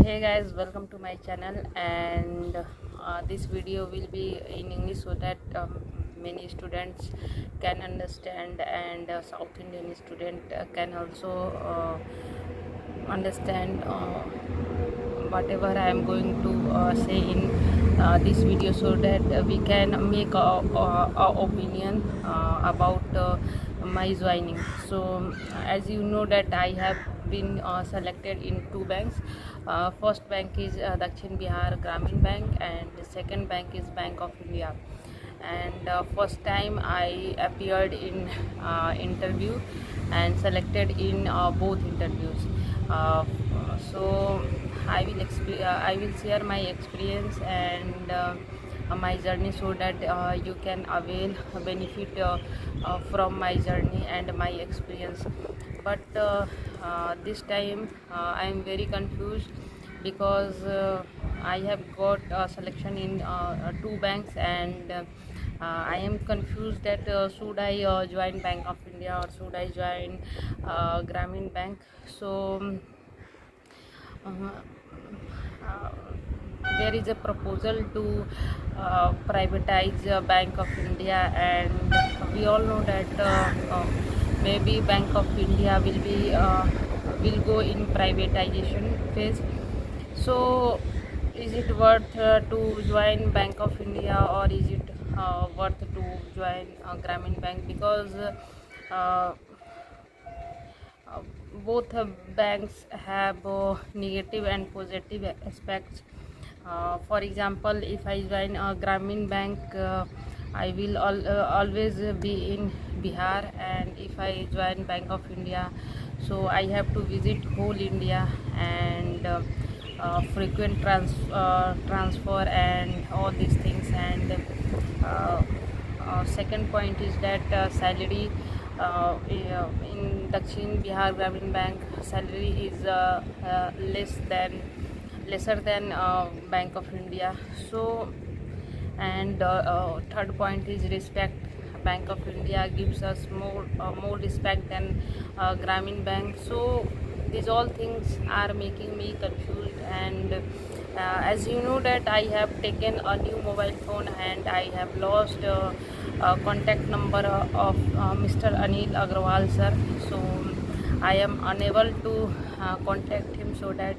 Hey guys, welcome to my channel, and this video will be in English so that many students can understand, and South Indian student can also understand whatever I am going to say in this video, so that we can make a opinion about my joining. So as you know that I have been selected in two banks. First bank is Dakshin Bihar Gramin Bank, and the second bank is Bank of India. And first time I appeared in interview and selected in both interviews. So I will share my experience and my journey, so that you can avail benefit from my journey and my experience. But this time I am very confused, because I have got selection in two banks, and I am confused that should I join Bank of India or should I join Gramin Bank. So uh, uh, there is a proposal to privatize Bank of India, and we all know that maybe Bank of India will go in privatization phase. So is it worth to join Bank of India, or is it worth to join Gramin Bank? Because uh, uh, both banks have negative and positive aspects. For example, if I join Gramin Bank, I will always be in Bihar, and if I join Bank of India, so I have to visit whole India, and frequent transfer and all these things. And second point is that salary in Dakshin Bihar Gramin Bank, salary is lesser than Bank of India. So, and third point is respect. Bank of India gives us more respect than Gramin Bank. So these all things are making me confused. And as you know that I have taken a new mobile phone, and I have lost contact number of Mr. Anil Agrawal sir. So I am unable to contact him, so that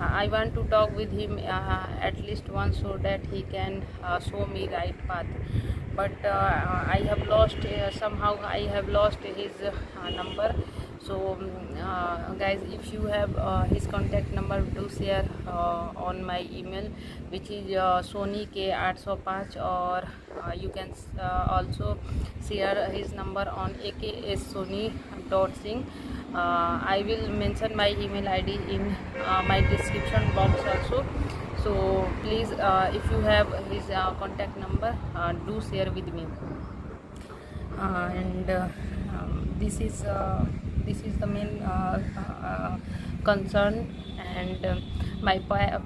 I want to talk with him at least once, so that he can show me right path. But I have lost somehow I have lost his number. So guys, if you have his contact number, do share on my email, which is Sony K 805, or you can also share his number on aksoni.singh. I will mention my email ID in my description box also. So please, if you have his contact number, do share with me. And this is the main concern. And my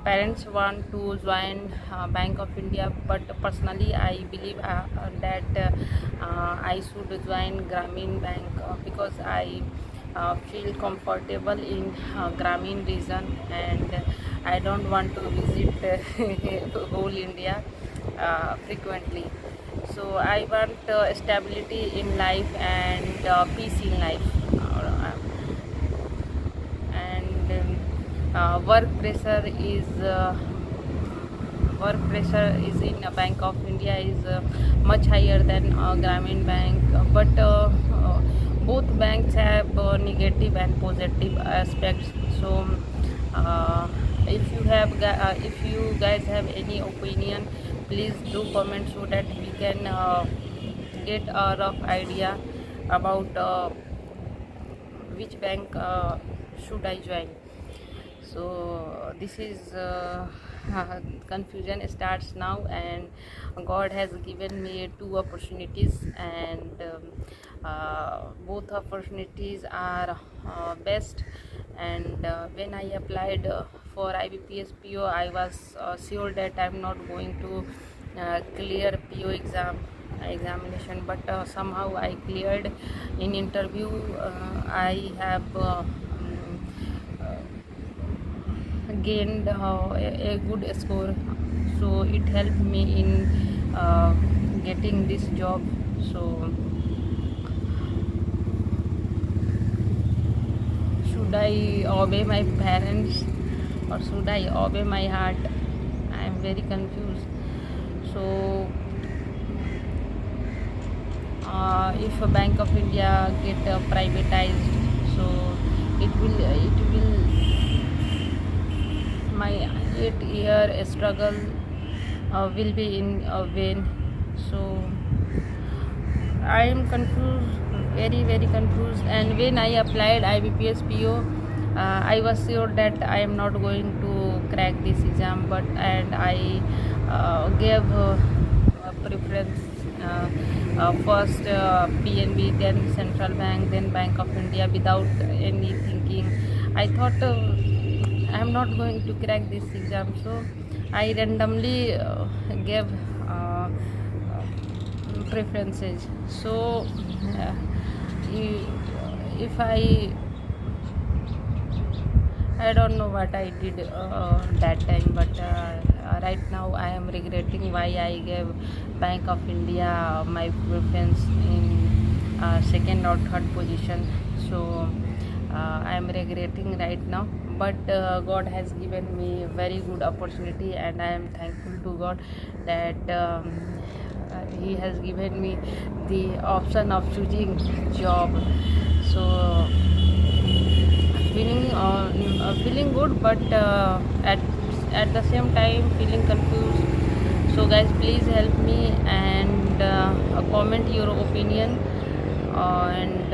parents want to join Bank of India, but personally I believe that I should join Gramin Bank, because I feel comfortable in Gramin region, and I don't want to visit whole India frequently. So I want stability in life, and peace in life. And work pressure is in Bank of India is much higher than Gramin Bank. But both banks have negative and positive aspects. So if you guys have any opinion, please do comment, so that we can get a rough idea about which bank should I join. So this is confusion starts now, and God has given me two opportunities, and both opportunities are best. And when I applied for IBPS PO, I was sure that I'm not going to clear PO examination, but somehow I cleared. In interview I have gained a good score, so it helped me in getting this job. So should I obey my parents or should I obey my heart? I am very confused. So if a Bank of India get privatized, so it will my 8-year struggle will be in vain. So I am confused, very very confused. And when I applied IBPS PO, I was sure that I am not going to crack this exam, but and I gave a preference. First PNB, then Central Bank, then Bank of India, without any thinking. I thought I am not going to crack this exam, so I randomly gave preferences. So uh, if I don't know what I did that time, but right now I am regretting why I gave Bank of India my preference in second or third position. So I am regretting right now. But God has given me a very good opportunity, and I am thankful to God that He has given me the option of choosing job. So feeling good, but at the same time feeling confused. So guys, please help me and comment your opinion, and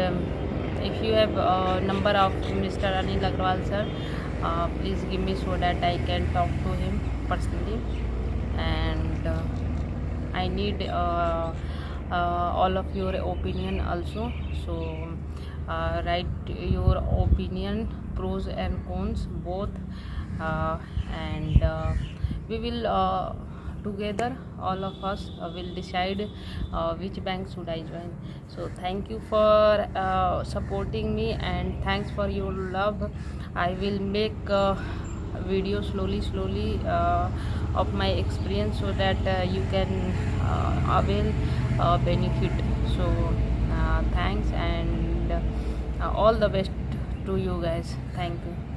if you have number of Mr. Anil Agrawal sir, please give me so that I can talk to him personally. And I need all of your opinion also. So write your opinion, pros and cons both, and we will together, all of us will decide which bank should I join. So thank you for supporting me, and thanks for your love. I will make video slowly of my experience, so that you can avail benefit. So thanks, and all the best to you guys. Thank you.